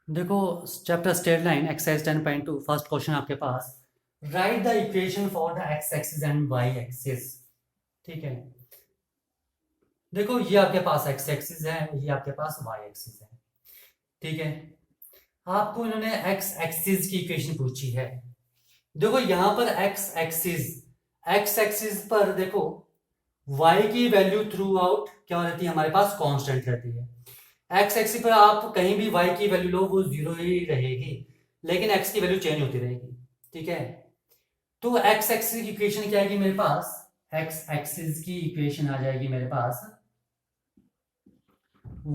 देखो, chapter straight line exercise 10.2 first question आपके पास। Write the equation for the x axis and Y axis. ठीक है, देखो ये आपके पास एक्स एक्सिस है, ये आपके पास वाई एक्सिस है। ठीक है, आपको इन्होंने एक्स एक्सिस की इक्वेशन पूछी है। देखो यहां पर एक्स एक्सिस पर देखो वाई की वैल्यू थ्रू आउट क्या रहती है, हमारे पास कांस्टेंट रहती है। एक्स एक्सिस पर आप कहीं भी वाई की वैल्यू लो वो जीरो ही रहेगी, लेकिन एक्स की वैल्यू चेंज होती रहेगी। ठीक है, तो एक्स एक्सिस की इक्वेशन क्या आएगी मेरे पास, एक्स एक्सिस की इक्वेशन आ जाएगी मेरे पास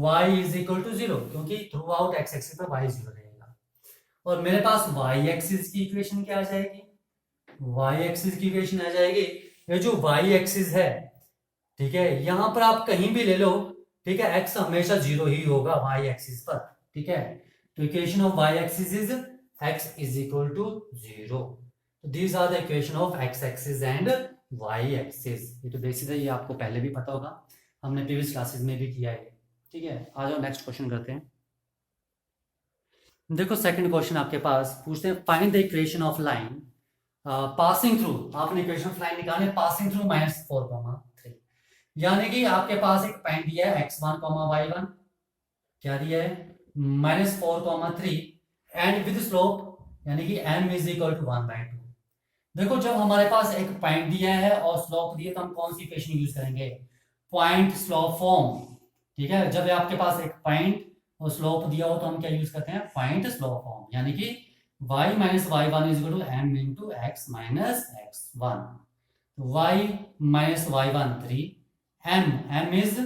y is equal to zero, क्योंकि थ्रू आउट एक्स एक्सिस पर y जीरो रहेगा। और मेरे पास y एक्सिस की इक्वेशन क्या आ जाएगी, y एक्सिस की इक्वेशन आ जाएगी, ये जो y एक्सिस है, ठीक है, यहां पर आप कहीं भी ले लो, ठीक है, x हमेशा जीरो ही होगा y एक्सिस पर। ठीक है, तो equation of y axis is x is equal to zero. These are the equation of x axis and y axis. ये तो बेसिक है, ये आपको पहले भी पता होगा, हमने प्रीवियस क्लासेस में भी किया है। ठीक है, आ जाओ नेक्स्ट क्वेश्चन करते हैं। देखो सेकंड क्वेश्चन आपके पास पूछते हैं, find the equation of line passing through. आपने इक्वेशन ऑफ लाइन निकाले पासिंग थ्रू -4,3। यानी कि आपके पास एक पॉइंट दिया है x1, y1, क्या दिया है -4,3 एंड विद स्लोप यानी कि m इज इक्वल टू 1/2। देखो जब हमारे पास एक पॉइंट दिया है और स्लोप दिया तो हम कौन सी इक्वेशन यूज करेंगे, पॉइंट स्लोप फॉर्म। ठीक है, जब आपके पास एक पॉइंट और स्लोप दिया हो तो हम क्या यूज करते हैं, पॉइंट स्लोप फॉर्म, यानी कि y minus y one is equal to m into x minus x one. y minus y one 3, m is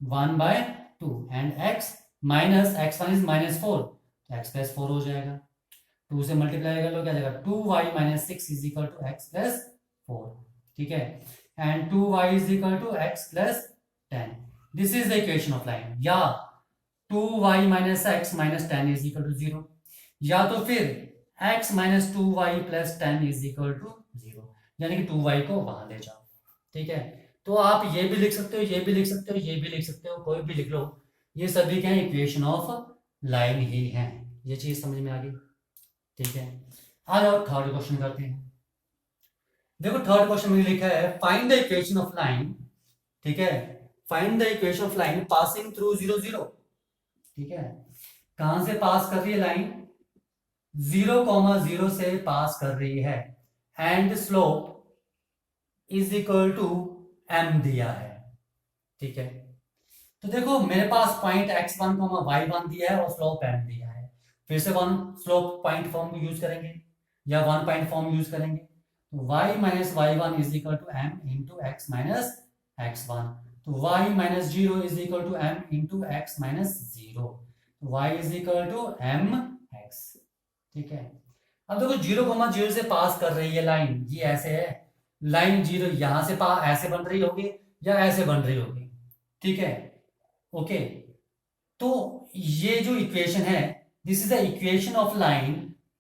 1/2 and x minus x1 is -4, तो x प्लस 4 हो जाएगा। 2 से मल्टीप्लाई कर लो क्या जाएगा, 2y minus 6 is equal to x plus 4। ठीक है, and 2y is equal to x plus 10। This is the equation of line. या 2y minus x minus 10 is equal to 0, या तो फिर x minus 2y plus 10 is equal to 0, यानी कि 2y को वहां ले जाओ। ठीक है, तो आप ये भी लिख सकते हो, ये भी लिख सकते हो, ये भी लिख सकते हो, कोई भी लिख लो, ये सभी क्या है, इक्वेशन ऑफ लाइन ही है। ये चीज समझ में आ गई। ठीक है, आ जाओ थर्ड क्वेश्चन करते हैं। देखो थर्ड क्वेश्चन में लिखा है find the equation of line. ठीक है, find the equation of line passing through 0, 0। ठीक है, कहां से पास कर रही है लाइन, 0,0 से पास कर रही है and slope is equal to m दिया है। ठीक है, तो देखो मेरे पास पॉइंट x1, y1 दिया है और स्लोप m दिया है। फिर से one slope point form use करेंगे या वन पॉइंट फॉर्म यूज करेंगे, तो y minus y one is equal to m into x minus x one. तो y minus zero is equal to m into x minus zero, तो y is equal to m x। ठीक है, अब देखो 0,0 से पास कर रही है लाइन, ये ऐसे है, लाइन जीरो यहां से ऐसे बन रही होगी या ऐसे बन रही होगी। ठीक है, ओके, तो ये जो इक्वेशन है, this is the equation of line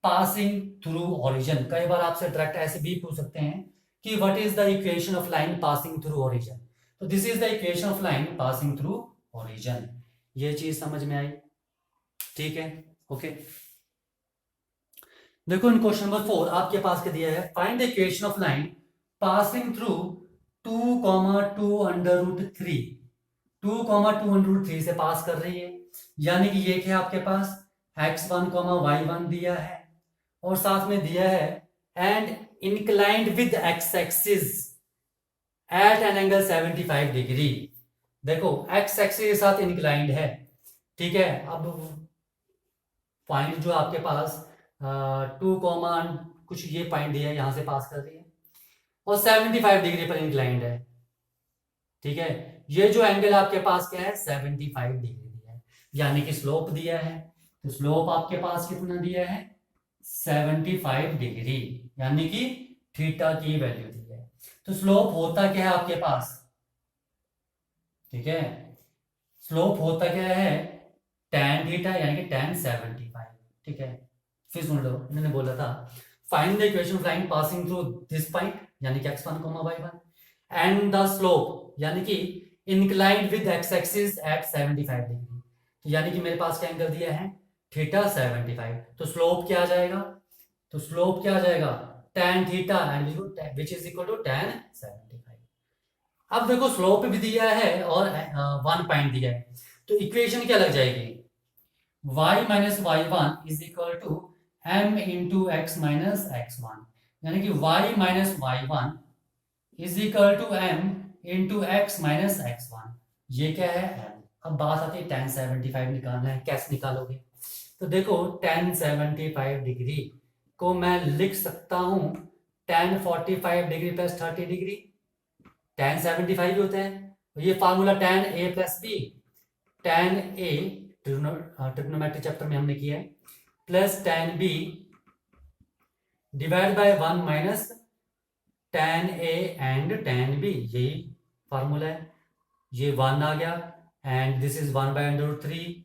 passing through origin. कई बार आपसे डायरेक्ट ऐसे भी पूछ सकते हैं कि what is the equation of line passing through origin, तो this is the equation of line passing through origin. ये चीज समझ में आई। ठीक है, ओके, देखो इन क्वेश्चन नंबर 4 आपके पास क्या दिया है, find the equation of line passing through 2,2 under root 3। 2,2 under root 3 से पास कर रही है, यानी कि ये क्या आपके पास x1, y1 दिया है और साथ में दिया है and inclined with x axis at an angle 75 degree. देखो x एक्सिस के साथ इंक्लाइंड है। ठीक है, अब पॉइंट जो आपके पास 2, कुछ ये पॉइंट दिया है, यहां से पास कर रही है और 75 डिग्री पर इंक्लाइंड है। ठीक है, ये जो एंगल आपके पास क्या है, 75 डिग्री दिया है, यानी कि स्लोप दिया है, तो स्लोप आपके पास कितना दिया है, 75 डिग्री, यानी कि थीटा की वैल्यू दी है। तो स्लोप होता क्या है आपके पास, ठीक है, स्लोप होता क्या है, tan थीटा, यानी कि tan 75। ठीक है, फिर सुन लो, मैंने बोला था find the equation of line passing through this point, यानी कि x1, y1 and the slope, यानी कि inclined with x axis at 75 degree. तो यानी कि मेरे पास क्या एंगल दिया है, थीटा 75। तो स्लोप क्या आ जाएगा? तो स्लोप क्या आ जाएगा? tan theta and which is equal to tan 75। अब देखो स्लोप भी दिया है और 1 पॉइंट दिया है, तो इक्वेशन क्या लग जाएगी? y minus y one is equal to m into x minus x one, यानी कि y minus y one is equal to m into x minus x one. ये क्या है? m। अब बात आती है tan 75 निकालना है, कैसे निकालोगे? तो देखो tan 75 डिग्री को मैं लिख सकता हूं tan 45 degree plus 30 degree. tan 75 भी होता है, ये formula tan a plus b, tan a trigonometry chapter में हमने किया है, plus tan b divide by 1 minus tan a and tan b, यही फार्मूला है। ये 1 आ गया and this is 1 by under root 3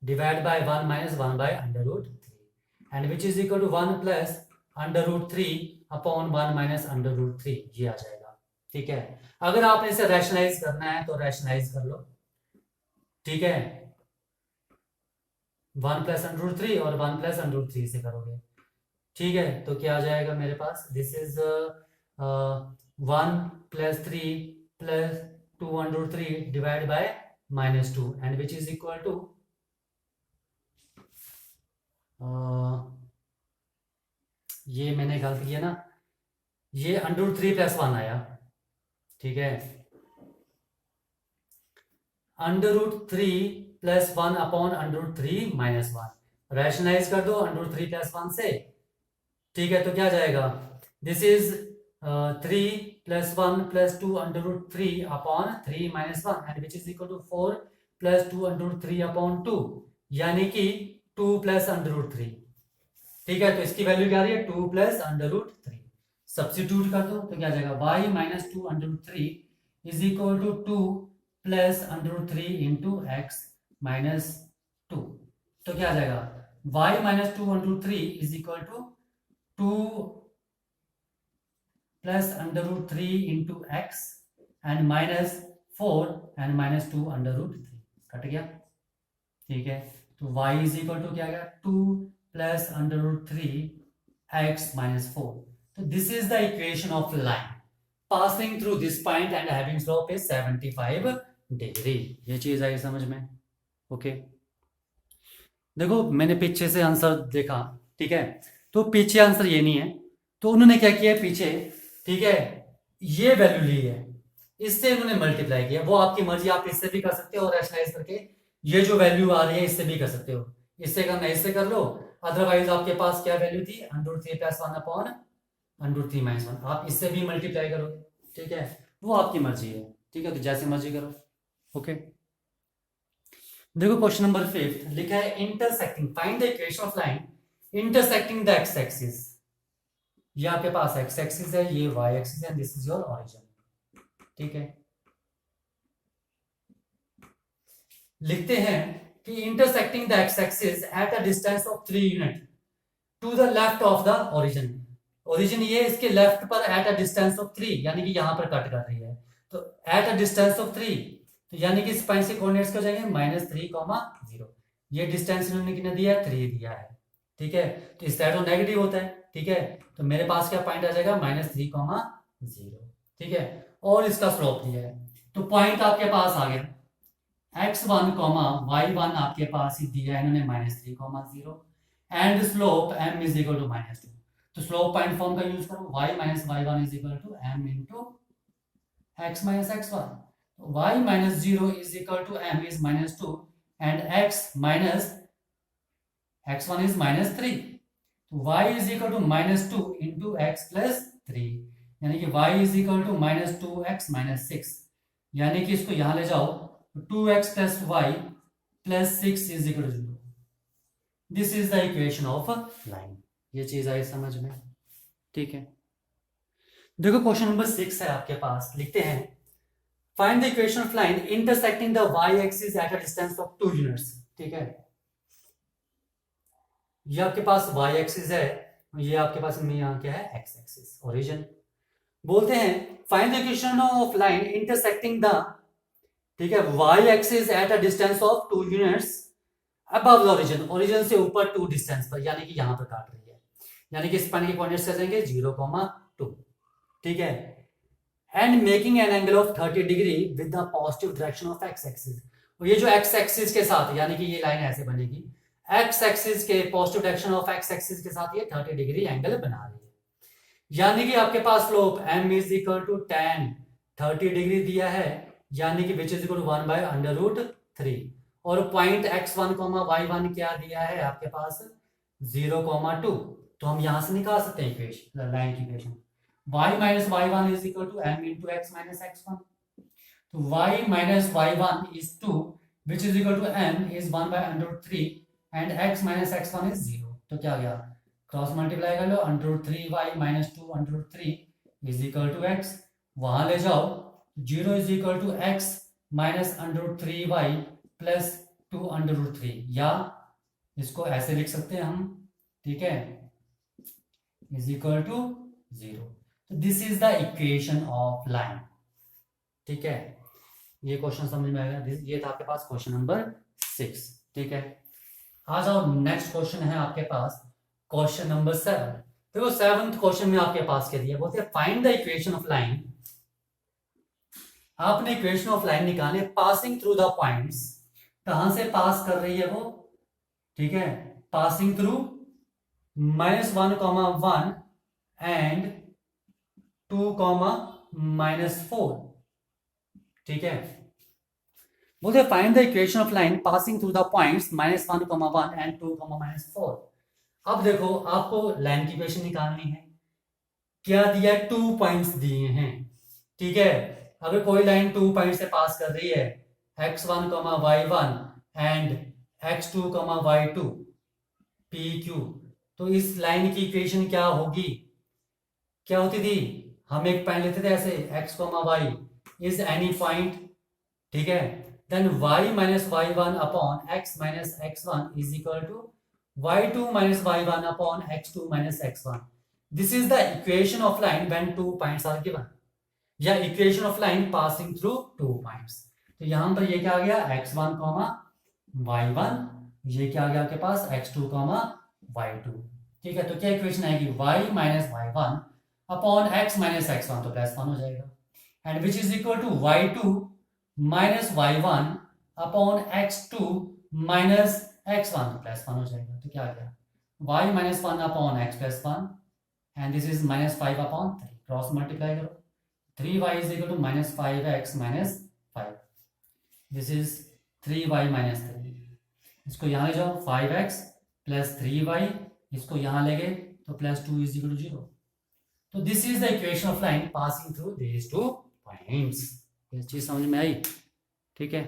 divide by 1 minus 1 by under root 3 and which is equal to 1 plus under root 3 upon 1 minus under root 3, ये आ जाएगा। ठीक है, अगर आपने इसे रैशनलाइज करना है तो रैशनलाइज कर लो। ठीक है, 1 प्लस अंडर रूट 3 और 1 प्लस अंडर रूट 3 से करोगे। ठीक है, तो क्या आ जाएगा मेरे पास? This is 1 plus 3 plus 2 under root 3 divide by minus 2 and which is equal to ये मैंने गलत किया ना, ये अंडर रूट 3 प्लस 1 आया। ठीक है, under root 3 plus 1 upon under root 3 minus 1, rationalise कर दो अंडर रूट 3 प्लस 1 से। ठीक है, तो क्या जाएगा? This is 3 plus 1 plus 2 under root 3 upon 3 minus 1 and which is equal to 4 plus 2 under root 3 upon 2, यानी कि 2 प्लस अंडर रूट 3। ठीक है, तो इसकी वैल्यू क्या आ रही है? 2 प्लस अंडर रूट 3। सब्स्टिट्यूट कर दो तो क्या आ जाएगा? y minus 2 under root 3 is equal to 2 plus under root 3 into x minus 2। तो क्या आ जाएगा? y minus 2 under root 3 is equal to 2 plus under root 3 into x and minus 4 and minus 2 under root 3, cut गया। ठीक है, तो y is equal to क्या आ गया? 2 plus under root 3 x minus 4। तो this is the equation of line passing through this point and having slope is 75 degree. ये चीज आई समझ में? ओके, देखो मैंने पीछे से आंसर देखा। ठीक है, तो पीछे आंसर ये नहीं है, तो उन्होंने क्या किया पीछे? ठीक है, ये वैल्यू ली है, इससे उन्होंने मल्टीप्लाई किया। वो आपकी मर्जी, आप इससे भी कर सकते हो और रैशनलाइज करके ये जो वैल्यू आ रही है इससे भी कर सकते हो। इससे करना इससे कर लो, अदरवाइज आपके पास क्या वैल्यू थी? Under root 3 plus 1 upon under root 3 minus 1, आप इससे भी मल्टीप्लाई करोगे। ठीक है, वो आपकी मर्जी है। ठीक है, तो जैसे मर्जी करो। ओके, देखो क्वेश्चन नंबर 5 लिखा है intersecting, find the equation of line intersecting the x axis. ये आपके पास एक्स एक्सिस है, ये वाई एक्सिस है, दिस इज योर ओरिजिन। ठीक है, लिखते हैं कि intersecting the x axis at a distance of 3 unit to the left of the origin. Origin ये इसके लेफ्ट पर एट अ डिस्टेंस ऑफ 3, यानी कि यहां पर कट कर रही है, तो एट अ डिस्टेंस ऑफ 3, तो यानी कि स्पाइन से कोऑर्डिनेट्स क्या जाएंगे? -3, 0। ये डिस्टेंस इन्होंने कितना दिया है? 3 दिया है। ठीक है, तो इस साइड तो नेगेटिव होता है। ठीक है, तो मेरे पास क्या पॉइंट आ जाएगा? -3, 0। ठीक है, और इसका स्लोप दिया है, तो पॉइंट आपके पास आ गया x1, y1 आपके पास ही दिया है इन्होंने -3, 0 and slope m is equal to -2। तो स्लोप पॉइंट फॉर्म का यूज करो, y minus y1 is equal to m into x minus x1। y minus 0 is equal to m is -2 and x minus x1 is -3। तो y is equal to -2 into x plus 3, यानी कि y is equal to -2x minus 6, यानी कि इसको यहां ले जाओ, 2x plus y plus 6 is equal to 0। This is the equation of line. ये चीज आई समझ में? ठीक है, देखो क्वेश्चन नंबर 6 है आपके पास, लिखते हैं find the equation of line intersecting the y axis at a distance of 2 units. ठीक है, ये आपके पास y एक्सिस है, ये आपके पास में यहाँ क्या है? x axis, origin. बोलते हैं find the equation of line intersecting the, ठीक है, y axis at a distance of 2 units above the origin, origin से ऊपर 2 डिस्टेंस पर, यानी कि यहां पर काट रही है, यानी कि स्पैन के कोऑर्डिनेट्स आ जाएंगे 0,2, ठीक है। And making an angle of 30 degree with the positive direction of x axis. और ये जो एक्स एक्सिस के साथ, यानी कि ये लाइन ऐसे बनेगी, एक्स एक्सिस के positive direction of x axis के साथ ये 30 डिग्री एंगल बना रही है। यानी कि आपके पास slope m is equal to tan 30 degree दिया है, यानी कि विच इज इक्वल टू 1/√3, और पॉइंट x1, y1 क्या दिया है आपके पास 0,2। तो हम यहां से निकाल सकते हैं इक्वेशन, लाइन की equation, y minus y1 is equal to m into x minus x1। तो y minus y1 is 2 which is equal to m is 1/√3 and x minus x1 is 0। तो क्या गया, क्रॉस मल्टीप्लाई कर लो, √3y minus 2√3 is equal to x, वहां ले जाओ 0 is equal to x minus √3y plus 2√3, या इसको ऐसे लिख सकते हैं हम, ठीक है, इज इक्वल टू 0। तो this is the equation of line, ठीक है। ये क्वेश्चन समझ में आएगा, ये था आपके पास क्वेश्चन नंबर 6, ठीक है। आ जाओ, नेक्स्ट क्वेश्चन है आपके पास क्वेश्चन नंबर 7। देखो 7th क्वेश्चन में आपके पास क्या दिया, बोलते हैं find the equation of line. आपने इक्वेशन ऑफ लाइन निकाले पासिंग थ्रू द पॉइंट्स, कहां से पास कर रही है वो, ठीक है, पासिंग थ्रू -1,1 एंड 2,-4, ठीक है। बोलते find the equation of line passing through the points -1,1 and 2,-4। अब देखो आपको लाइन की इक्वेशन निकालनी है, क्या दिया है, 2 पॉइंट्स दिए हैं, ठीक है। अगर कोई लाइन 2 पॉइंट से पास कर रही है, x1, y1 and x2, y2 PQ, तो इस लाइन की इक्वेशन क्या होगी, क्या होती थी, हम एक पॉइंट लेते थे ऐसे, x, y is any point, ठीक है, then y minus y1 upon x minus x1 is equal to y2 minus y1 upon x2 minus x1. This is the equation of line when 2 points are given, या equation of line passing through 2 points। तो यहां पर ये क्या आ गया, x1, y1, ये क्या आ गया आपके पास x2, y2, ठीक है। तो क्या इक्वेशन आएगी, y minus y1 upon x minus x1, तो +1 हो जाएगा, and which is equal to y2 minus y1 upon x2 minus x1, तो +1 हो जाएगा। तो क्या आ गया, y minus 1 upon x plus 1 and this is -5 upon 3, cross multiply करो, 3y is equal to -5x minus 5, this is 3y minus 3, इसको यहाँ ले जाओ, 5x प्लस 3y, इसको यहाँ ले गए तो +2 इज इक्वल टू 0। तो this is the equation of line passing through these 2 points. ये चीज समझ में आई, ठीक है।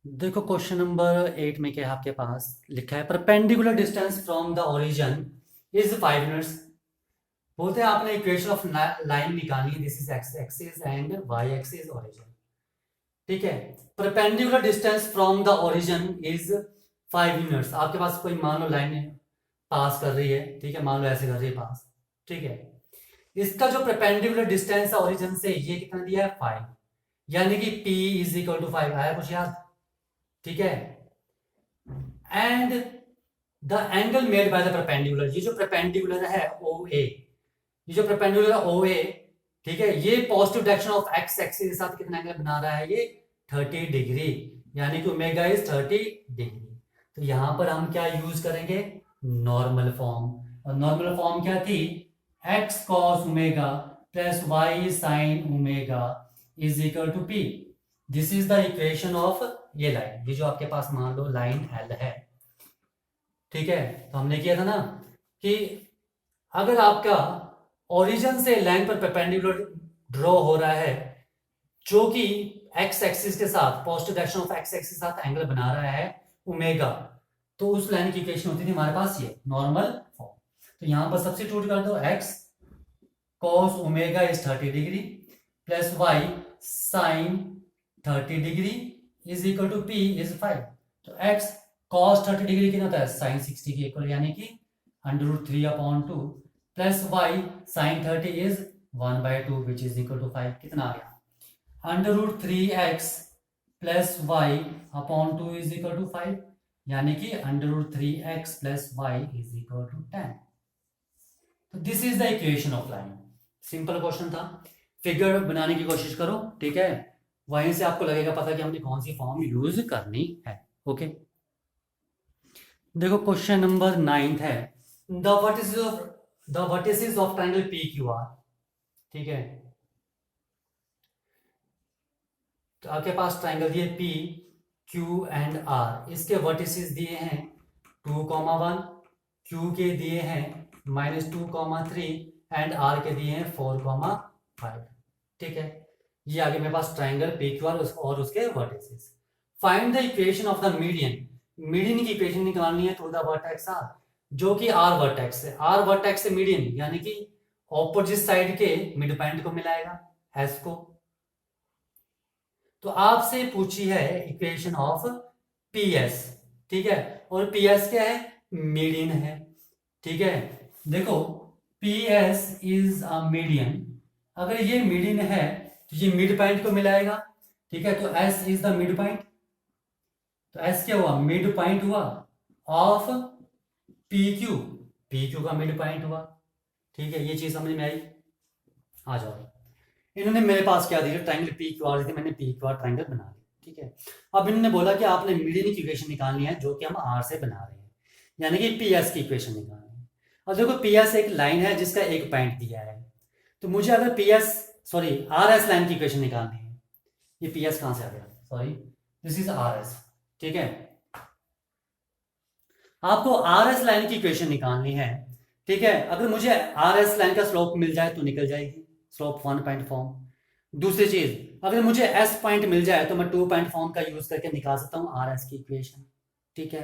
देखो क्वेश्चन नंबर 8 में क्या है आपके पास लिखा है, perpendicular distance from the origin is 5 units. बोलते हैं आपने इक्वेशन ऑफ लाइन निकालनी, this is x axis and Y axis origin, ठीक है। Perpendicular distance from the origin is 5 units. आपके पास कोई मान लो लाइन पास कर रही है, ठीक है, मान लो ऐसे कर रही है पास, ठीक है। इसका जो परपेंडिकुलर डिस्टेंस है ओरिजिन से, ये कितना दिया है 5, यानी कि P इज इक्वल टू 5, आया कुछ याद, ठीक है। And the angle made by the perpendicular, ये जो परपेंडिकुलर है OA, ये जो परपेंडिकुलर है OA, ठीक है, ये positive direction of x axis के साथ कितना एंगल बना रहा है, ये 30 डिग्री, यानी कि ओमेगा इज 30 डिग्री। तो यहां पर हम क्या यूज करेंगे, नॉर्मल फॉर्म, और नॉर्मल फॉर्म क्या थी, x cos omega plus y sin omega is equal to P। This is the equation of ये लाइन, ये जो आपके पास मान लो लाइन L है, ठीक है। तो हमने किया था ना कि अगर आपका ओरिजिन से लाइन पर परपेंडिकुलर ड्रॉ हो रहा है, जो कि एक्स एक्सिस के साथ positive direction of x axis के साथ एंगल बना रहा है ओमेगा, तो उस लाइन की इक्वेशन होती थी हमारे पास ये नॉर्मल फॉर्म। तो यहां पर सब्स्टिट्यूट कर दो, x cos omega is 30 degree plus y sin 30 degree is equal to P is 5। तो x cos 30 डिग्री कितना होता है, sin 60 के इक्वल, यानी कि √3/2 plus y sin 30 is 1/2 which is equal to 5, कितना आ गया, √3x plus y upon 2 is equal to 5, यानी कि √3x plus Y is equal to 10। तो this is the equation of line. Simple question था, फिगर बनाने की कोशिश करो, ठीक है, वहीं से आपको लगेगा पता कि हमने कौन सी फॉर्म यूज करनी है। ओके, देखो क्वेश्चन नंबर 9 है, the vertices of triangle P Q R, ठीक है। तो आपके पास ट्रायंगल दिए पी क्यू एंड आर, इसके वर्टिसेस दिए हैं 2,1, क्यू के दिए हैं -2,3 एंड आर के दिए हैं 4,5, ठीक है। ये आगे मेरे पास ट्रायंगल पी क्यू आर और उसके vertices. Find the equation of the median, median की इक्वेशन निकालनी है थ्रू द वर्टेक्स आर, जो कि आर वर्टेक्स है। आर वर्टेक्स से मीडियन यानी कि ऑपोजिट साइड के मिड पॉइंट को मिलाएगा, एस को। तो आपसे पूछी है इक्वेशन ऑफ पी एस, ठीक है, और पी एस क्या है, मीडियन है, ठीक है। देखो P S is a median, अगर ये मीडियन है तो ये मिड पॉइंट को मिलाएगा, ठीक है। तो S is the mid point, तो एस क्या हुआ, मिड पॉइंट हुआ of P Q, P Q का मिड पॉइंट हुआ, ठीक है। ये चीज समझ में आई। आ जाओ, इन्होंने मेरे पास क्या दिया, ट्रायंगल पी क्यू आर थी, मैंने पी क्यू आर ट्रायंगल बना लिया, ठीक है। अब इन्होंने बोला कि आपने मीडियन की इक्वेशन निकालनी है, जो कि हम आर से बना रहे हैं, यानी कि पी एस की इक्वेशन निकालनी है। और देखो पी एस एक लाइन है जिसका एक पॉइंट दिया है, तो मुझे अगर P S sorry R S line की इक्वेशन निकालनी है, ये पी एस कहां से आ गया, sorry this is R S, ठीक है। आपको आर एस लाइन की इक्वेशन निकालनी है, ठीक है। अगर मुझे आर एस लाइन का स्लोप मिल जाए तो निकल जाएगी, स्लोप 1 पॉइंट फॉर्म। दूसरी चीज, अगर मुझे एस पॉइंट मिल जाए तो मैं 2 पॉइंट फॉर्म का यूज करके निकाल सकता हूं आर एस की इक्वेशन, ठीक है।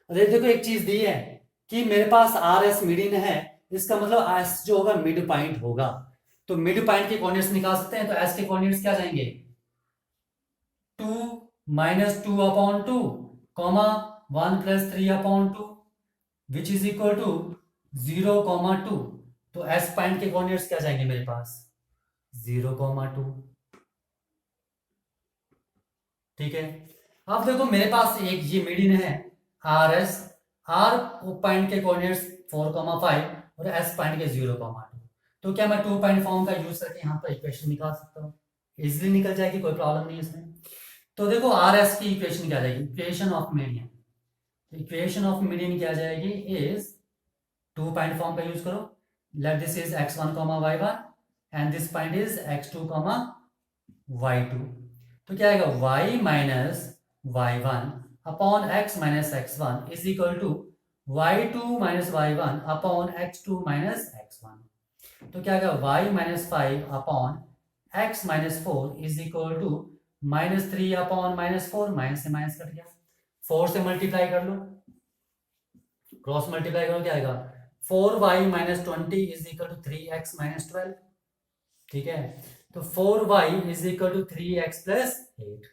अरे देखो एक चीज दी है कि मेरे पास आर एस मीडियन है, इसका मतलब एस जो होगा मिड पॉइंट होगा, तो मिड पॉइंट के कोऑर्डिनेट्स निकाल सकते हैं। तो एस के कोऑर्डिनेट्स क्या जाएंगे, 2 -2 अपॉन 2, 1 + 3 upon 2, which is equal to 0,2। तो एस पॉइंट के कोऑर्डिनेट्स क्या जाएंगे मेरे पास, 0,2, ठीक है। अब देखो मेरे पास एक ये मीडियन है आर एस, आर पॉइंट के कोऑर्डिनेट्स 4,5 और एस पॉइंट के 0,2, तो क्या मैं 2 पॉइंट फॉर्म का यूज करके यहाँ पर इक्वेशन निकाल सकता हूँ, इजिली निकल जाएगी, कोई प्रॉब्लम नहीं इसमें। तो देखो आर एस की इक्वेशन क्या जाएगी, equation of median, equation of median क्या जाएगी इज 2 पॉइंट फॉर्म का यूज करो, let this is x1, y1 and this point is x2, y2। तो क्या आएगा, y minus y1 upon x minus x1 is equal to y2 minus y1 upon x2 minus x1। तो क्या आएगा, y minus 5 upon x minus 4 is equal to -3 upon -4, minus से minus cut गया, 4 से multiply कर लो, क्रॉस मल्टीप्लाई करो, क्या आएगा 4y minus 20 is equal to 3x minus 12, ठीक है। तो 4y is equal to 3x plus 8,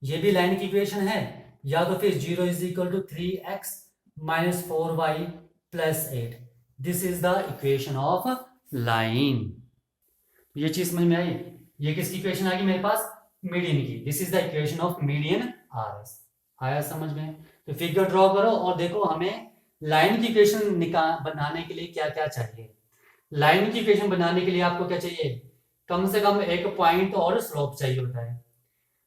ये भी लाइन की इक्वेशन है, या तो फिर 0 is equal to 3x minus 4y plus 8, this is the equation of line. ये चीज समझ में आई, ये किसकी इक्वेशन आ गई मेरे पास, मीडियन की, this is the equation of median R S. आया समझ में, तो फिगर ड्रॉ करो और देखो हमें लाइन की इक्वेशन बनाने के लिए क्या क्या चाहिए। लाइन की इक्वेशन बनाने के लिए आपको क्या चाहिए, कम से कम एक पॉइंट और स्लोप चाहिए होता है।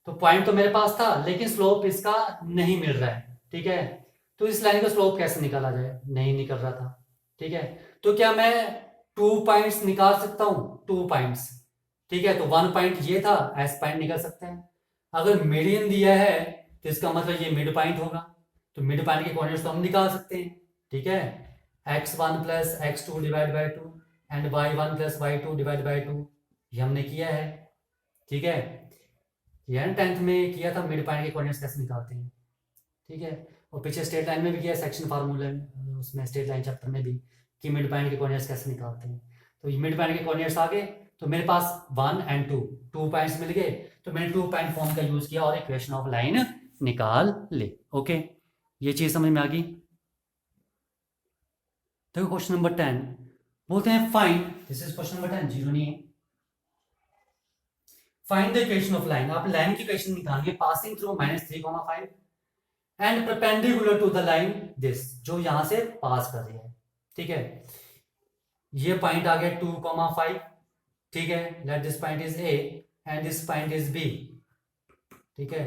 तो पॉइंट तो मेरे पास था लेकिन स्लोप इसका नहीं मिल रहा है, ठीक है। तो इस लाइन का स्लोप कैसे निकाला जाए, नहीं निकल रहा था, ठीक है। तो क्या मैं 2 पॉइंट्स निकाल सकता हूँ, 2 पॉइंट्स, ठीक है। तो 1 पॉइंट ये था, एस पॉइंट निकल सकते हैं। अगर मीडियन दिया है तो इसका मतलब ये मिड पॉइंट होगा, तो मिड पॉइंट के कोऑर्डिनेट्स तो हम निकाल सकते हैं, ठीक है। x1 plus x2 divide by 2 and y1 plus y2 divide by 2, ये हमने किया है, ठीक है। ये 10th में किया था, मिड पॉइंट के कोऑर्डिनेट्स कैसे निकालते हैं, ठीक है। और पीछे स्ट्रेट लाइन में भी किया, सेक्शन फार्मूला में, उसमें स्ट्रेट लाइन चैप्टर में भी, कि मिड पॉइंट के कोऑर्डिनेट्स कैसे निकालते हैं। तो ये मिड पॉइंट के कोऑर्डिनेट्स आ गए, तो मेरे पास 1 एंड 2 पॉइंट्स मिल गए, तो मैंने 2 पॉइंट फॉर्म का यूज किया और इक्वेशन ऑफ लाइन निकाल ले। ओके, ये चीज समझ में आ गई। देखो क्वेश्चन नंबर 10 बोलते हैं find, this is question number 10, zero नहीं है। Find the equation of line, आप लाइन की इक्वेशन निकालिए passing through -3,5 and perpendicular to the line this, जो यहां से पास कर रही है। ठीक है, ये पॉइंट आ गया 2,5, ठीक है, let this point is A and this point is B. ठीक है,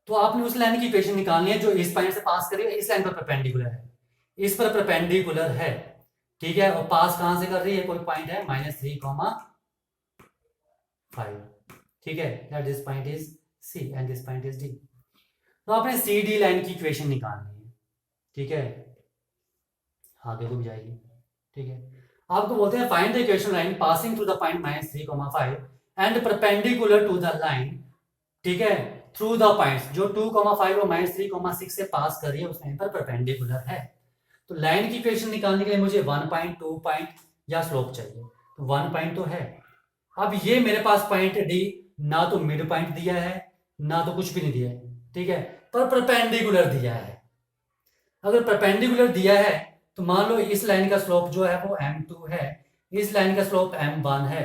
तो आपने उस लाइन की इक्वेशन निकालनी है जो इस पॉइंट से पास कर रही है, इस लाइन पर परपेंडिकुलर है, इस पर परपेंडिकुलर है। ठीक है, और पास कहां से कर रही है, कोई पॉइंट है -3,5। ठीक है, that this point is C and this point is D. तो आपने सी डी लाइन की इक्वेशन निकालनी है। ठीक है, आगे को भी जाएगी। ठीक है, आपको बोलते हैं find the equation line passing through the point -3,5 and perpendicular to the line. ठीक है, थ्रू द पॉइंट्स जो 2,5 और -3,6 से पास कर रही है उस लाइन पर परपेंडिकुलर है। तो लाइन की इक्वेशन निकालने के लिए मुझे 1 पॉइंट, 2 पॉइंट या स्लोप चाहिए। तो 1 पॉइंट तो है। अब ये मेरे पास पॉइंट डी ना तो मिड पॉइंट दिया है ना तो कुछ भी नहीं दिया है। ठीक है, पर परपेंडिकुलर दिया है। अगर परपेंडिकुलर दिया है तो मान लो इस लाइन का स्लोप जो है वो m2 है, इस लाइन का स्लोप m1 है,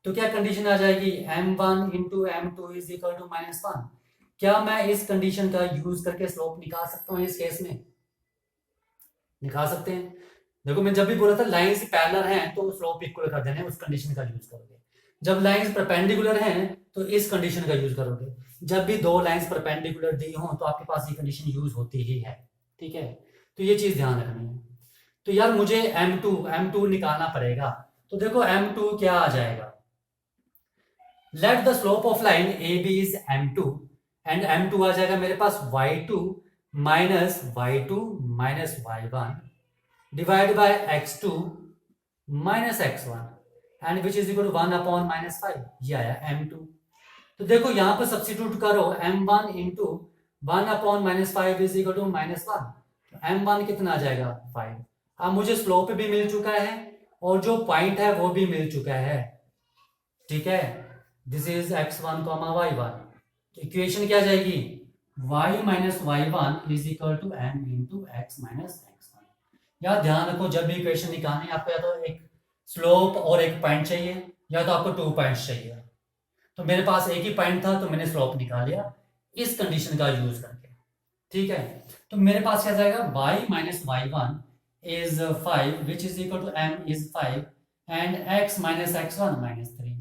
तो क्या कंडीशन आ जाएगी m1 into m2 is equal to -1। क्या मैं इस कंडीशन का यूज करके स्लोप निकाल सकता हूँ? इस केस में निकाल सकते हैं। देखो मैं जब भी बोला था लाइंस पैरेलल हैं तो स्लोप इक्वल कर देने, उस कंडीशन का यूज करोगे। जब लाइंस परपेंडिकुलर हैं तो इस कंडीशन का यूज करोगे। जब भी दो लाइंस परपेंडिकुलर दी हो तो आपके पास ये कंडीशन यूज होती ही है। ठीक है, तो ये चीज ध्यान रखनी है। तो यार मुझे m2 निकालना पड़ेगा। तो देखो m2 क्या आ जाएगा, let the slope of line A B is m2 and m2 आ जाएगा मेरे पास y2 minus y1 divide by x2 minus x1 and which is equal to 1 upon -5। ये आया m2। तो देखो यहां पर सब्स्टिट्यूट करो m1 into 1 upon -5 is equal to -1। m1 कितना आ जाएगा 5। अब मुझे स्लोप भी मिल चुका है और जो पॉइंट है वो भी मिल चुका है। ठीक है, this is x1 y1। Equation क्या जाएगी y minus y1 is equal to m into x minus x1। यार ध्यान रखो जब भी इक्वेशन निकालनी आपको या तो एक स्लोप और एक पॉइंट चाहिए या तो आपको 2 पॉइंट्स चाहिए। तो मेरे पास एक ही पॉइंट था तो मैंने स्लोप निकाल लिया इस कंडीशन का यूज करके। ठीक है, तो मेरे पास क्या जाएगा y minus y1 is 5 which is equal to m is 5 and x minus x1 minus 3।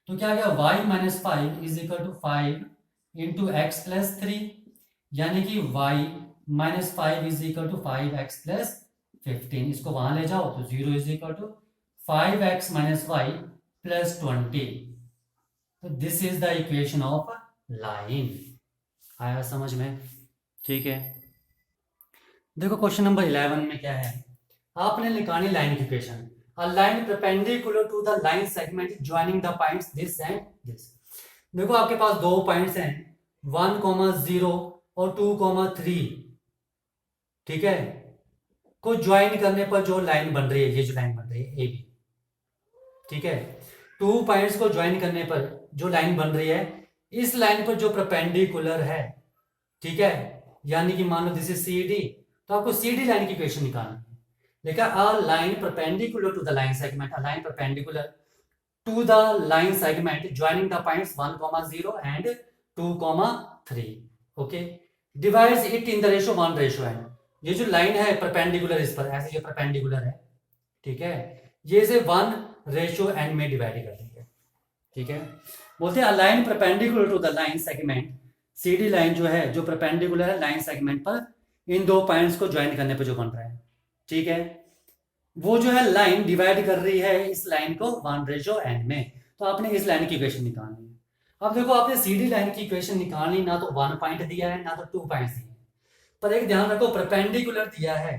तो क्या गया y minus 5 is equal to 5 into x plus 3, यानी कि y minus 5 is equal to 5x plus 15। इसको वहां ले जाओ तो 0 is equal to 5x minus y plus 20। तो this is the equation of line. आया समझ में? ठीक है, देखो क्वेश्चन नंबर 11 में क्या है, आपने निकाली लाइन की equation. A line perpendicular to the line segment joining the points this and this. देखो आपके पास दो पॉइंट्स हैं 1,0 और 2,3। ठीक है, को ज्वाइन करने पर जो लाइन बन रही है, ये जो लाइन बन रही है ए बी। ठीक है, 2 पॉइंट्स को ज्वाइन करने पर जो लाइन बन रही है, इस लाइन पर जो परपेंडिकुलर है, ठीक है, यानी कि मान लो दिस इज सी डी, तो आपको सी डी लाइन की इक्वेशन निकालनी है। देखा, a line perpendicular to the line segment, a line perpendicular to the line segment joining the points 1,0 and 2,3। Okay, divides it in the ratio 1:n। ये जो line है perpendicular इस पर ऐसे जो परपेंडिकुलर है, ठीक है, ये इसे 1:n में डिवाइड कर देंगे। ठीक है, बोलते हैं a line perpendicular to the line segment, C D line जो है जो परपेंडिकुलर है लाइन सेगमेंट पर इन दो पॉइंट्स को ज्वाइन करने पर जो बन रहा है, ठीक है, वो जो है लाइन डिवाइड कर रही है इस लाइन को 1:n में। तो आपने इस लाइन की इक्वेशन निकालनी है। अब देखो आपने सी डी लाइन की इक्वेशन निकालनी, ना तो 1 पॉइंट दिया है ना तो 2 पॉइंट्स दिए हैं, पर एक ध्यान रखो परपेंडिकुलर दिया है।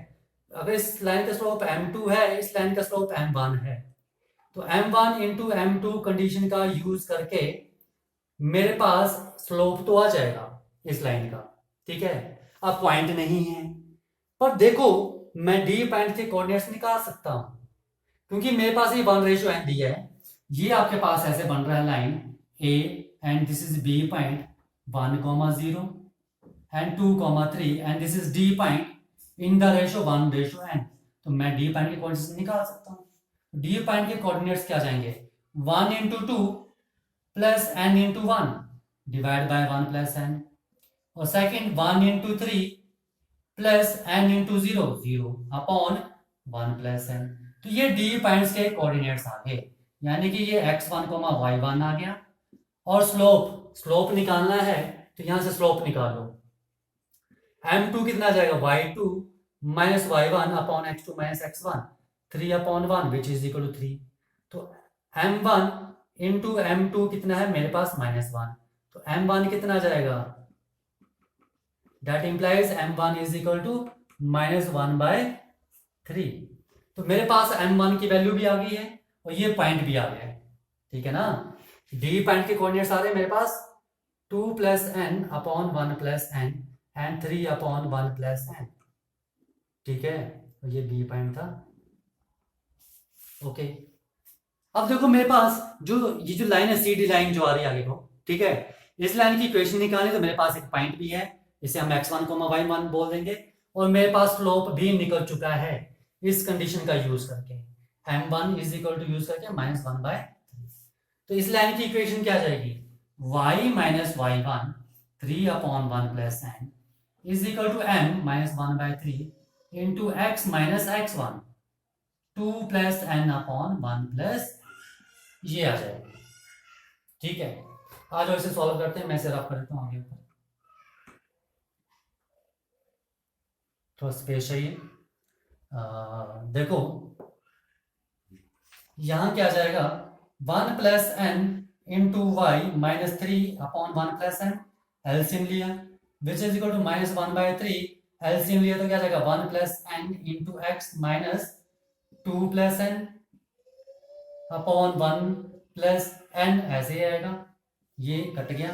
अगर इस लाइन का स्लोप m2 है, इस लाइन का स्लोप m1 है, तो m1 इंटू m2 कंडीशन का यूज करके मेरे पास स्लोप तो आ जाएगा इस लाइन का। ठीक है, अब पॉइंट नहीं है, पर देखो मैं डी पॉइंट के कोऑर्डिनेट्स निकाल सकता हूं क्योंकि मेरे पास ये 1:n दिया है। ये आपके पास ऐसे बन रहा है line A and this is B point 1,0 and 2,3 and this is D point in the ratio 1:n। तो मैं डी पॉइंट के कोऑर्डिनेट्स निकाल सकता हूं। डी पॉइंट के कोऑर्डिनेट्स क्या जाएंगे 1 into two plus n into one divide by 1 plus n, और second 1 into three plus n into zero zero upon 1 plus n। तो ये डी पॉइंट्स के कोऑर्डिनेट्स आ गए, यानी कि ये x1 y1 आ गया। और स्लोप निकालना है तो यहां से स्लोप निकालो, m2 कितना आ जाएगा y2 minus y1 upon x2 minus x1, 3 upon 1 which is equal to 3। तो m1 इंटू m2 कितना है मेरे पास -1, तो m1 कितना आ जाएगा, that implies m1 is equal to -1/3। तो मेरे पास m1 की वैल्यू भी आ गई है और ये पॉइंट भी आ गया है, ठीक है ना। डी पॉइंट के कोऑर्डिनेट्स आ रहे हैं मेरे पास 2 plus n upon 1 plus n and 3 upon 1 plus n, ठीक है। तो ये बी पॉइंट था, ओके। अब देखो मेरे पास ये जो लाइन है CD लाइन जो आ रही है आगे को, ठीक है, इस लाइन की इक्वेशन निकालनी तो मेरे पास एक पॉइंट भी है, इसे हम x1 y1 बोल देंगे, और मेरे पास स्लोप भी निकल चुका है इस कंडीशन का यूज करके, m1 is equal to use करके -1/3। तो इस लाइन की इक्वेशन क्या जाएगी, y minus y1 3 upon 1 plus n is equal to m -1/3 into x minus x1 2 plus n upon 1 plus, ये आ जाएगा, ठीक है। आज और इसे सॉल्व करते हैं, मैं इसे रफ कर देता हूँ आगे ऊपर, थोड़ा स्पेस चाहिए। देखो यहां क्या जाएगा, 1 plus n into Y minus 3 upon 1 plus n, LCM लिया which is equal to -1/3, LCM लिया तो क्या जाएगा 1 plus n into x minus 2 plus n upon 1 plus n, ऐसे ही आएगा, ये कट गया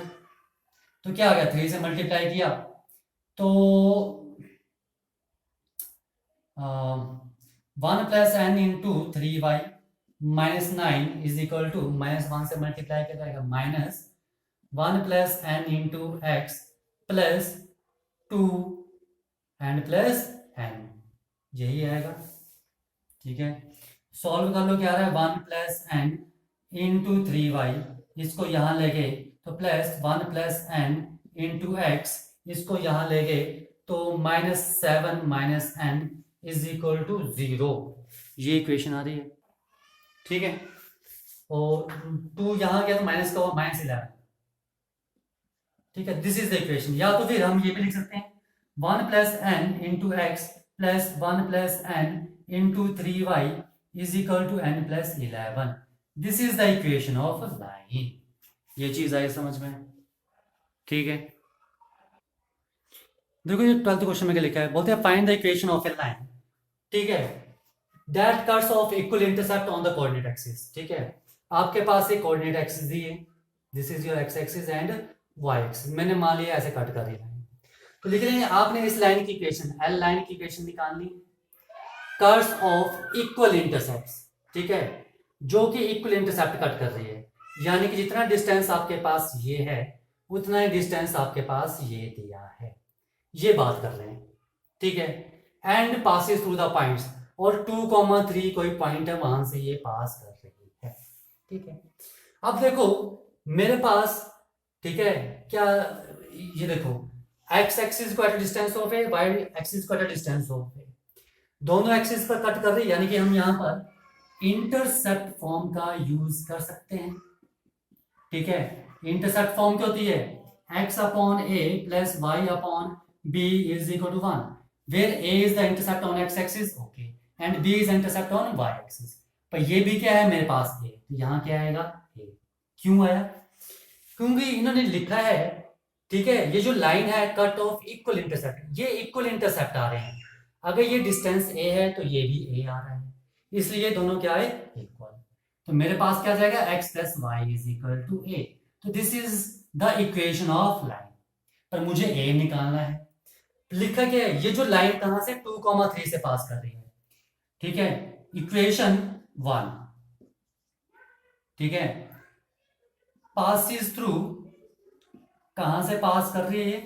तो क्या आ गया, 3 से मल्टीप्लाई किया तो 1 plus n into 3y minus 9 is equal to -1 से मल्टीप्लाई किया जाएगा -1 plus n into x plus 2 and plus n, यही आएगा, ठीक है। सॉल्व कर लो, क्या आ रहा है 1 प्लस n इंटू 3y, इसको यहां ले गए तो plus 1 plus n into x, इसको यहां ले गए तो -7 minus n is equal to 0, ये इक्वेशन आ रही है, ठीक है। और 2 यहां गया तो माइनस का हुआ -11, ठीक है। This is the equation. या तो फिर हम ये भी लिख सकते हैं 1 plus n into x plus 1 plus n into 3y is equal to n plus 11। This is the equation of line. ये चीज आई समझ में, ठीक है। देखो ये 12th क्वेश्चन में क्या लिखा है, बोलते हैं find the equation of a line, ठीक है, that cuts off equal intercept on the coordinate axis, ठीक है। आपके पास एक कोऑर्डिनेट एक्सिस दी है, this is your x axis and Y axis, मैंने मान लिया ऐसे कट कर दिया, तो लिख रहे हैं आपने इस लाइन की इक्वेशन, एल लाइन की इक्वेशन निकालनी, कर्व्स ऑफ इक्वल इंटरसेप्ट्स, ठीक है, जो कि इक्वल इंटरसेप्ट कट कर रही है, यानी कि जितना डिस्टेंस आपके पास ये है उतना ही डिस्टेंस आपके पास ये दिया है, ये बात कर रहे हैं, ठीक है। And passes through the points, और 2,3 कोई पॉइंट है वहां से ये पास कर रही है, ठीक है। अब देखो मेरे पास, ठीक है, क्या ये देखो x एक्सिस को एट डिस्टेंस ऑफ है, y एक्सिस को एट डिस्टेंस ऑफ है, दोनों एक्सिस पर कट कर रही है, यानी कि हम यहां पर इंटरसेप्ट फॉर्म का यूज कर सकते हैं, ठीक है। इंटरसेप्ट फॉर्म क्या होती है, x upon a plus y upon b is equal to 1, where a is the intercept on x axis, okay, and b is intercept on y axis. पर ये भी क्या है मेरे पास a, तो यहां क्या आएगा a, क्यों आया, क्योंकि इन्होंने लिखा है, ठीक है, ये जो लाइन है कट ऑफ इक्वल इंटरसेप्ट, ये इक्वल इंटरसेप्ट आ रहे हैं, अगर ये डिस्टेंस a है तो ये भी a आ रहा है, इसलिए दोनों क्या है इक्वल, तो मेरे पास क्या जाएगा x plus Y is equal to a, तो this is the equation of line. पर मुझे a निकालना है, लिखा क्या है, ये जो लाइन कहां से 2,3 से पास कर रही है, ठीक है, इक्वेशन 1, ठीक है, पासिस थ्रू, कहां से पास कर रही है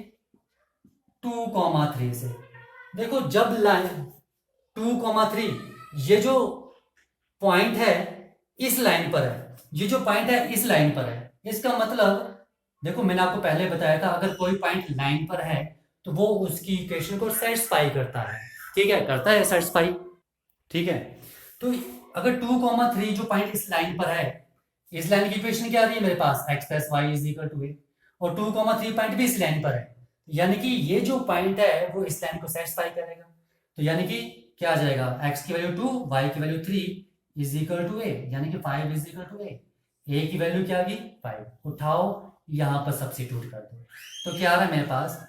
2,3 से। देखो जब लाइन 2,3, ये जो पॉइंट है इस लाइन पर है, ये जो पॉइंट है इस लाइन पर है, इसका मतलब देखो मैंने आपको पहले बताया था अगर कोई पॉइंट लाइन पर है तो वो उसकी इक्वेशन को सेटिस्फाई करता है, ठीक है, करता है सेटिस्फाई, ठीक है। तो अगर 2,3 जो पॉइंट इस लाइन पर है, इस लाइन की इक्वेशन क्या आ रही है मेरे पास, x plus Y is equal to A, और 2,3 पॉइंट भी इस लाइन पर है, यानी कि ये जो पॉइंट है वो इस लाइन को सेटिस्फाई करेगा। तो यानी कि क्या आ जाएगा, x की वैल्यू 2, y की वैल्यू 3 इज इक्वल टू ए, यानी कि 5 इज इक्वल टू ए की वैल्यू क्या आ गई 5, उठाओ यहां पर सब्स्टिट्यूट कर दो, तो क्या आ रहा है मेरे पास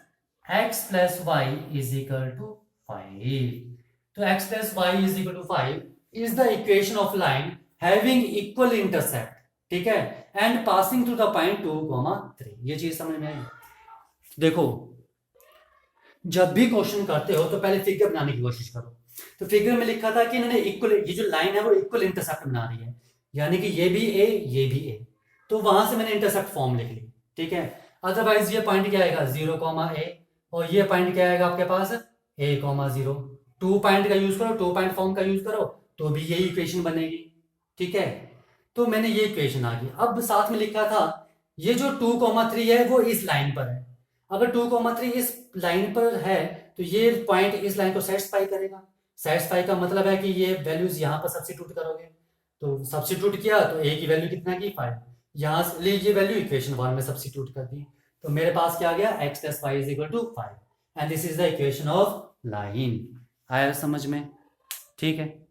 x plus Y is equal to 5। तो x plus Y is equal to 5 is the equation of line having equal intercept, ठीक है, and passing through the point 2,3। ये चीज समझ में आई। देखो जब भी क्वेश्चन करते हो तो पहले फिगर बनाने की कोशिश करो। तो फिगर में लिखा था कि इन्होंने इक्वल, ये जो लाइन है वो इक्वल इंटरसेप्ट बना रही है, यानी कि ये भी ए ये भी ए, तो वहां से मैंने इंटरसेप्ट फॉर्म लिख ली, ठीक है। अदरवाइज ये पॉइंट क्या आएगा 0,a, और ये पॉइंट क्या आएगा आपके पास a,0। 2 पॉइंट का यूज करो, 2 पॉइंट फॉर्म का यूज करो तो भी यही इक्वेशन बनेगी, ठीक है। तो मैंने ये इक्वेशन आ गई। अब साथ में लिखा था ये जो 2,3 है वो इस लाइन पर है, अगर 2,3 इस लाइन पर है तो ये पॉइंट इस लाइन को सेटिस्फाई करेगा। सेटिस्फाई का मतलब है कि ये वैल्यूज यहाँ पर सब्स्टिट्यूट करोगे, तो सब्स्टिट्यूट किया तो ए की वैल्यू कितना की 5, यहाँ से ले ये वैल्यू इक्वेशन 1 में सब्स्टिट्यूट कर दी, तो मेरे पास क्या आ गया x plus Y is equal to 5, and this is the equation of line. आया समझ में, ठीक है।